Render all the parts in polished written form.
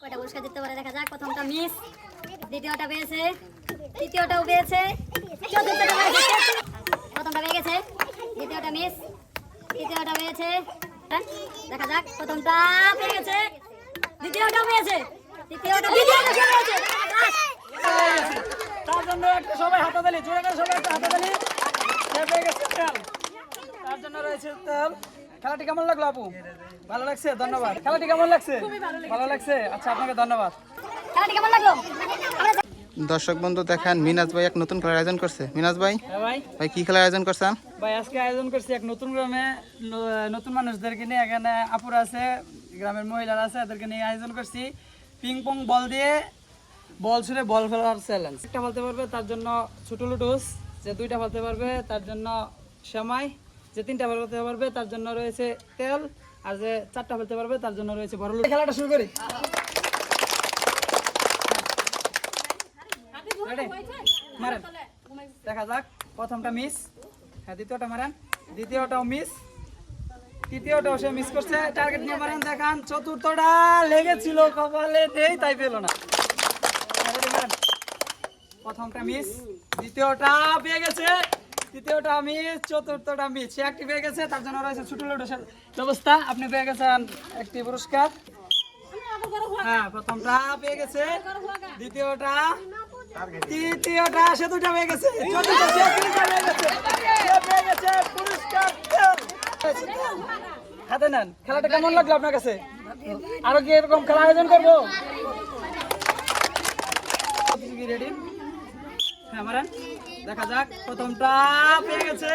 কয়টা পুরস্কার দিতে পারে দেখা যাক। প্রথমটা মিস, দ্বিতীয়টা পেয়েছে, তৃতীয়টাও পেয়েছে, চতুর্থটা পেয়েছে। প্রথমটা পেয়ে গেছে, দ্বিতীয়টা মিস, তৃতীয়টা পেয়েছে। দেখা যাক, প্রথমটা পেয়ে গেছে, দ্বিতীয়টাও পেয়েছে, তৃতীয়টা পেয়েছে। তার জন্য একটা সবাই হাততালি, জোরে করে সবাই একটা হাততালি। সে পেয়ে গেছে তেল, তার জন্য রয়েছে তেল। খেলাটি কেমন লাগলো আপু? ভালো লাগছে, ধন্যবাদ। খেলাটি কেমন লাগছে? ভালো লাগছে, আচ্ছা আপনাকে ধন্যবাদ। খেলাটি কেমন লাগলো? দর্শক বন্ধু দেখেন মিনাজ ভাই এক নতুন খেলার আয়োজন করছে। মিনাজ ভাই, হ্যাঁ ভাই, ভাই কি খেলার আয়োজন করছেন? ভাই আজকে আয়োজন করছি এক নতুন গ্রামে নতুন মানুষদেরকে নিয়ে। এখানে আপুরা আছে, গ্রামের মহিলারা আছে, এদেরকে নিয়ে আয়োজন করছি পিং পং বল দিয়ে বল ছুড়ে বল ফেলার চ্যালেঞ্জ। একটা ফেলতে পারবে তার জন্য ছোট লুটুস, যে দুইটা ফেলতে পারবে তার জন্য সেমাই, যে তিনটা ফেলতে পারবে তার জন্য রয়েছে তেল, আর যে চারটা ফেলতে পারবে তার জন্য রয়েছে বড় লুটু। খেলাটা শুরু করি। মারেন, দেখা যাক। প্রথমটা মিস, হ্যাঁ দ্বিতীয়টা মারেন, দ্বিতীয়টাও মিস, তৃতীয়টাও সে মিস করছে। টার্গেট নিয়ে মারেন, দেখান। চতুর্থটা লেগেছিল কপালে, নেই তাই পেল না। প্রথমটা মিস, দ্বিতীয়টা পেয়ে গেছে, তৃতীয়টা মিস, চতুর্থটা মিস। সে একটি পেয়ে গেছে, তার জন্য রয়েছে ছোট লুডোসের ব্যবস্থা। আপনি পেয়ে গেছেন একটি পুরস্কার। হ্যাঁ, প্রথমটা পেয়ে গেছে, দ্বিতীয়টা, তৃতীয়টা, সে দুটা পেয়ে গেছে, চতুর্থটা সে তিনটা পেয়ে গেছে। সে পেয়ে গেছে পুরস্কার। হাতে নেন। খেলাটা কেমন লাগলো আপনার কাছে? আরো কি এরকম খেলা আয়োজন করবো? রেডি? হ্যাঁ মারেন, দেখা যাক। প্রথমটা পেয়ে গেছে,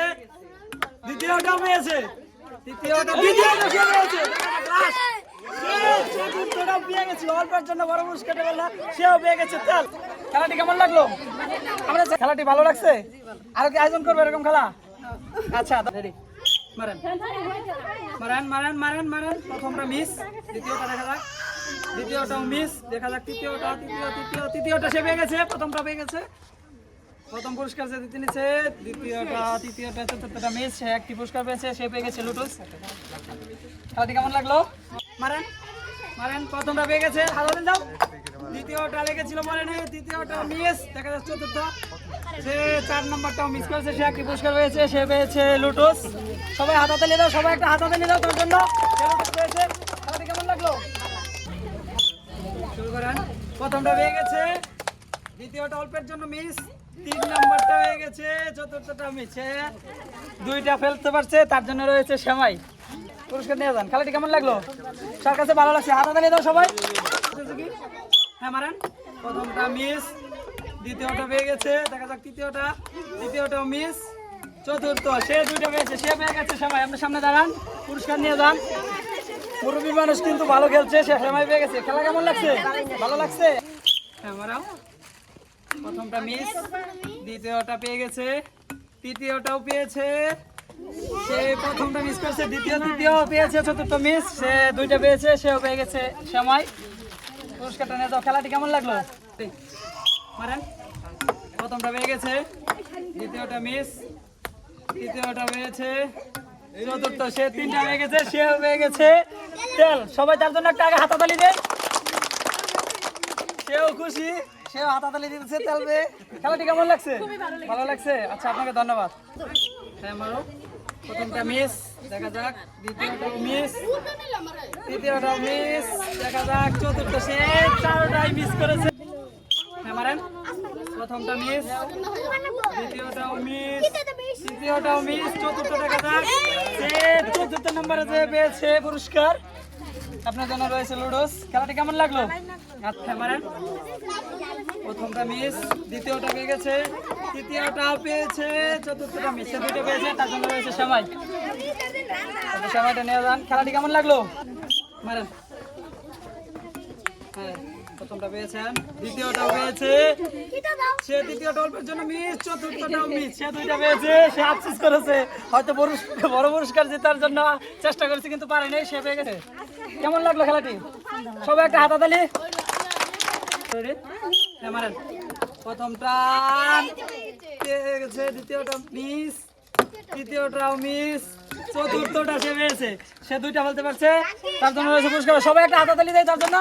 দ্বিতীয়টা পেয়েছে, তৃতীয়টা সে পেয়েছে, চতুর্থটা পেয়ে গেছে। অল্পের জন্য বড় পুরস্কারটা বললো, সেও পেয়ে গেছে তেল। খেলাটি কেমন লাগলো? আমরা খেলাটি ভালো লাগছে। আরো কি আয়োজন করবো এরকম খেলা? আচ্ছা রেডি? মারেন, মারেন, মারেন, মারেন, মারেন। প্রথমটা মিস, দ্বিতীয়টা দেখা যাক, দ্বিতীয়টাও মিস, দেখা যাক, তৃতীয়টা, তৃতীয়টা সে পেয়ে গেছে, প্রথমটা পেয়ে গেছে। প্রথম পুরস্কার সে জিতে নিচ্ছে, দ্বিতীয়টা, তৃতীয়টা, চতুর্থটা মিস, সে একটি পুরস্কার পেয়েছে, সে পেয়ে গেছে লুটুস। খেলাটি কেমন লাগলো? মারেন, মারেন। প্রথমটা পেয়ে গেছে, হাজার যাও। দ্বিতীয়টা লেগেছিল মনে নেই, তৃতীয়টা মিস, দেখা যাচ্ছে চতুর্থ। সে 4 নম্বরটাও মিস করেছে, সে একটি পুরস্কার পেয়েছে, সে পেয়েছে লুটুস। সবাই হাতাতালি দাও, সবাই একটা হাতাতালি দাও তার জন্য। সে লুটুস পেয়েছে। খেলাটি কেমন লাগলো? শুরু করেন। প্রথমটা পেয়ে গেছে, দ্বিতীয়টা অল্পের জন্য মিস, 3 নম্বরটা হয়ে গেছে, চতুর্থটা মিস। দুইটা ফেলতে পারছে, তার জন্য রয়েছে সেমাই। পুরস্কার নিয়ে যান। খেলাটি কেমন লাগলো? সবার কাছে ভালো লাগছে, হাতাতালি দাও সবাই। হ্যাঁ মারেন। প্রথমটা মিস, দ্বিতীয়টা পেয়ে গেছে, দেখা যাক, তৃতীয়টা, তৃতীয়টাও মিস, চতুর্থ, সে দুইটা পেয়েছে, সে পেয়ে গেছে সেমাই। আপনার সামনে দাঁড়ান, পুরস্কার নিয়ে যান। মুরব্বী মানুষ কিন্তু ভালো খেলছে, সে সেমাই পেয়ে গেছে। খেলা কেমন লাগছে? ভালো লাগছে? হ্যাঁ মারাও। প্রথমটা মিস, দ্বিতীয়টা পেয়ে গেছে, তৃতীয়টাও পেয়েছে, সে প্রথমটা মিস করছে, তৃতীয় পেয়েছে, চতুর্থ মিস, সে দুইটা পেয়েছে, সেও পেয়ে গেছে সেমাই। পুরস্কারটা নিয়ে যাও। খেলাটি কেমন লাগলো? মারেন। প্রথমটা পেয়ে গেছে, দ্বিতীয়টা মিস, তৃতীয়টা পেয়েছে, চতুর্থ, সে 3টা পেয়ে গেছে, সেও পেয়ে গেছে তেল। সবাই তার জন্য একটা আগে হাতাতালি দেয়। সেও খুশি, সেও হাতাতালি দিতেছে তেল পেয়ে। খেলাটি কেমন লাগছে? ভালো লাগছে, আচ্ছা আপনাকে ধন্যবাদ। হ্যাঁ মারো। প্রথমটা মিস, দেখা যাক, দ্বিতীয়টা মিস, তৃতীয়টা মিস, দেখা যাক, চতুর্থ, সে 4টাই মিস করেছে। হ্যাঁ মারেন। প্রথমটা মিস, দ্বিতীয়টাও মিস, তৃতীয়টাও মিস, চতুর্থ, দেখা যাক, সে 4th নম্বরে যে পেয়েছে পুরস্কার। আপনার জন্য রয়েছে লুডোস। খেলাটি কেমন লাগলো? আচ্ছা মারেন। প্রথমটা মিস, দ্বিতীয়টা পেয়ে গেছে, তৃতীয়টাও পেয়েছে, চতুর্থটা মিস, সে 2টা পেয়েছে, তার জন্য রয়েছে সেমাই। সেমাইটা নিয়ে যান। খেলাটি কেমন লাগলো? মারেন। হ্যাঁ, প্রথমটা পেয়েছেন, দ্বিতীয়টাও পেয়েছে, সে তৃতীয়টা অল্পের জন্য মিস, চতুর্থটাও মিস, সে 2টা পেয়েছে, সে আফসোস করেছে, হয়তো বড় পুরস্কার জেতার জন্য চেষ্টা করেছে কিন্তু পারেনি, সে পেয়ে গেছে। কেমন লাগলো খেলাটি? সবাই একটা হাতাতালি। হ্যাঁ মারেন। প্রথমটা পেয়ে গেছে, দ্বিতীয়টা মিস, তৃতীয়টাও মিস, চতুর্থটা সে পেয়েছে, সে 2টা বলতে পারছে, তার জন্য রয়েছে পুরস্কার। সবাই একটা হাতাতালি দেয় তার জন্য।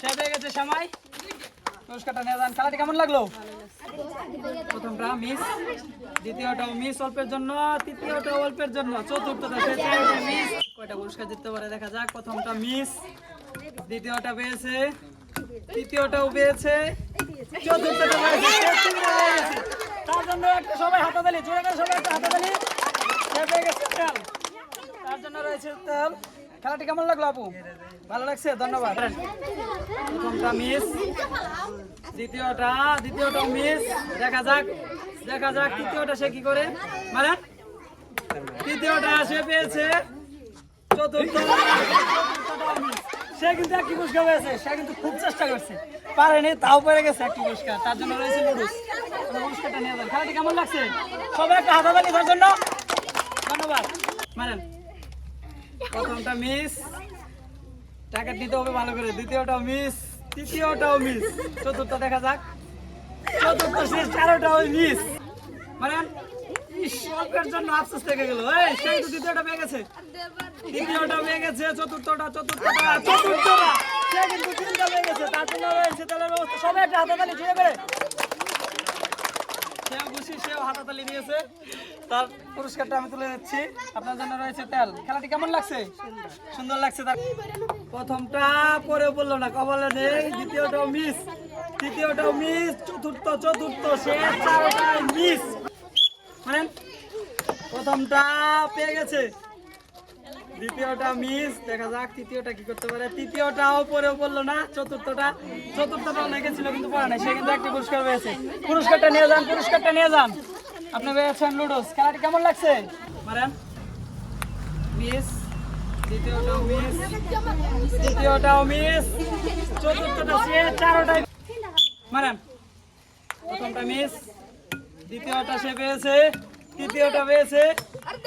সে পেয়ে গেছে শ্যামাই। পুরস্কারটা নিয়ে যান। খেলাটি কেমন লাগলো? প্রথমটা মিস, দ্বিতীয়টাও মিস অল্পের জন্য, তৃতীয়টাও অল্পের জন্য, চতুর্থটা সে চারটে মিস। কয়টা পুরস্কার জিততে পারে দেখা যাক। প্রথমটা মিস, দ্বিতীয়টা পেয়েছে, তৃতীয়টাও পেয়েছে, চতুর্থটা পেয়েছে, সে তিনটা পেয়ে গেছে। তার জন্য একটা সবাই হাতাতালি, জোরে করে সবাই একটা হাতাতালি। সে পেয়ে গেছে তেল, তার জন্য রয়েছে তেল। খেলাটি কেমন লাগলো আপু? ভালো লাগছে, ধন্যবাদ। প্রথমটা মিস, দ্বিতীয়টাও মিস। দেখা যাক তৃতীয়টা সে কি করে, মানে তৃতীয়টা সে পেয়েছে, চতুর্থটাও মিস। সে কিন্তু একটি পুরস্কার পেয়েছে, সে কিন্তু খুব চেষ্টা করছে, পারেনি, তাও পেরে গেছে একটি পুরস্কার। তার জন্য রয়েছে নুডলস। পুরস্কারটা নিয়ে যান। খেলাটি কেমন লাগছে? সবাই একটা হাতাতালি তার জন্য, ধন্যবাদ। মারেন। প্রথমটা মিস, টাকা দিতে হবে ভালো করে, দ্বিতীয়টাও মিস, তৃতীয়টাও মিস, চতুর্থ দেখা যাক, চতুর্থ শেষ, চারোটাও মিস। মানে অল্পের জন্য আফসোস থেকে গেল। এই সেই তো দ্বিতীয়টা পেয়ে গেছে, তৃতীয়টা পেয়ে গেছে, চতুর্থটা সে কিন্তু তিনটা পেয়ে গেছে। তার জন্য রয়েছে তেলের ব্যবস্থা। সবাই একটা হাতাতালি জুড়ে করে। সেও খুশি, সেও হাতাতালি দিয়েছে। তার পুরস্কারটা আমি তুলে দিচ্ছি। আপনার জন্য রয়েছে তেল। খেলাটি কেমন লাগছে? সুন্দর লাগছে। তার প্রথমটা পরে বললো না, কপালে নেই, দ্বিতীয়টাও মিস, তৃতীয়টাও মিস, চতুর্থ সে চারটাই মিস। মানে প্রথমটা পেয়ে গেছে, দ্বিতীয়টা মিস। দেখা যাক তৃতীয়টা কি করতে পারে। তৃতীয়টাও পরেও বললো না, চতুর্থটাও লেগেছিল কিন্তু পড়া নাই। সে কিন্তু একটি পুরস্কার পেয়েছে। পুরস্কারটা নিয়ে যান। আপনি পেয়েছেন লুডোস। খেলাটি কেমন লাগছে? মারেন। মিস, দ্বিতীয়টাও মিস, তৃতীয়টাও মিস, চতুর্থটা সে চারটাই মারেন। প্রথমটা মিস, দ্বিতীয়টা সে পেয়েছে, তৃতীয়টা পেয়েছে,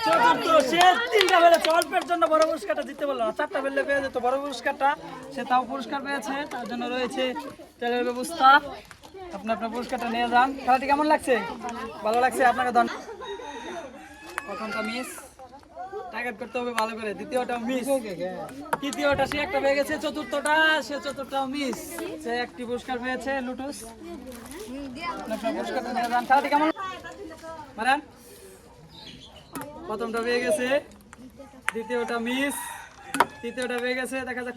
চতুর্থ সে তিনটা পেয়েছে। অল্পের জন্য বড় পুরস্কারটা জিততে পারলো না, চারটা পেলে পেয়ে যেত বড় পুরস্কারটা। সে তাও পুরস্কার পেয়েছে। তার জন্য রয়েছে তেলের ব্যবস্থা। আপনি আপনার পুরস্কারটা নিয়ে যান। খেলাটি কেমন লাগছে? ভালো লাগছে, আপনাকে ধন্যবাদ। প্রথমটা মিস, টার্গেট করতে হবে ভালো করে, দ্বিতীয়টা মিস, তৃতীয়টা সে একটা পেয়ে গেছে, চতুর্থটাও মিস। সে একটি পুরস্কার পেয়েছে লুটুস। আপনার পুরস্কারটা নিয়ে যান। খেলাটি কেমন মারেন। প্রথমটা পেয়ে গেছে, দ্বিতীয়টা মিস, তৃতীয়টা পেয়ে গেছে। দেখা যাক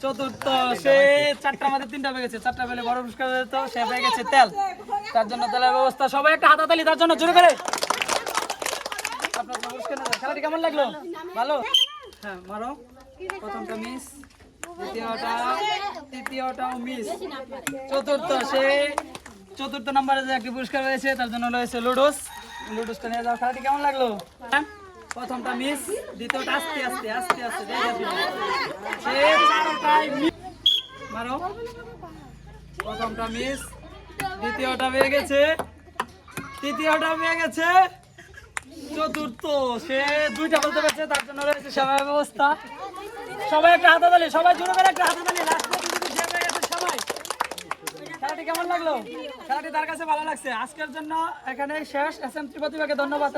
চতুর্থ সে চারটা, আমাদের তিনটা পেয়ে গেছে। চারটা পেলে বড় পুরস্কার পেত। সে পেয়ে গেছে তেল। তার জন্য তেলের ব্যবস্থা। সবাই একটা হাতাতালি তার জন্য জোরে করে। আপনার পুরস্কার নিয়ে যান। খেলাটি কেমন লাগলো? ভালো, হ্যাঁ মারো। প্রথমটা মিস, তৃতীয়টাও মিস, চতুর্থ নম্বরে যে একটি পুরস্কার রয়েছে তার জন্য রয়েছে লুডোসটা নিয়ে যাও। খেলাটি কেমন লাগলো? প্রথমটা মিস, দ্বিতীয়টা আস্তে মারো। প্রথমটা মিস, দ্বিতীয়টা পেয়ে গেছে, তৃতীয়টা পেয়ে গেছে, চতুর্থ সে দুইটা বলতে পারছে। তার জন্য রয়েছে সেবার ব্যবস্থা। সবাই একটা হাতাতালি, সবাই জোরে করে একটা হাতাতালি। খেলাটি কেমন লাগলো? খেলাটি তার কাছে ভালো লাগছে। আজকের জন্য এখানে শেষ। এস এম ত্রিপাঠীকে ধন্যবাদ।